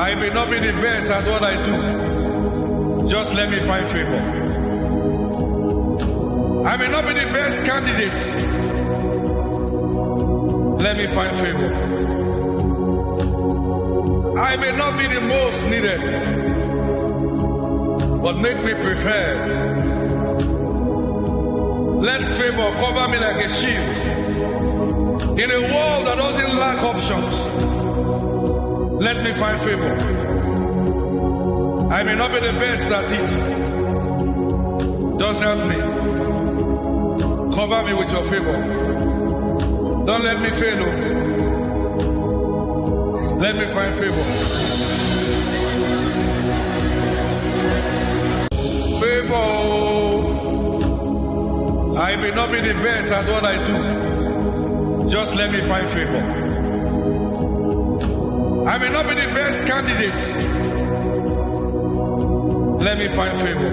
I may not be the best at what I do. Just let me find favor. I may not be the best candidate. Let me find favor. I may not be the most needed, but make me preferred. Let favor cover me like a shield. In a world that doesn't lack options, let me find favor. I may not be the best at it. Just help me. Cover me with your favor. Don't let me fail. Let me find favor. Favor. I may not be the best at what I do. Just let me find favor. I may not be the best candidate. Let me find favor.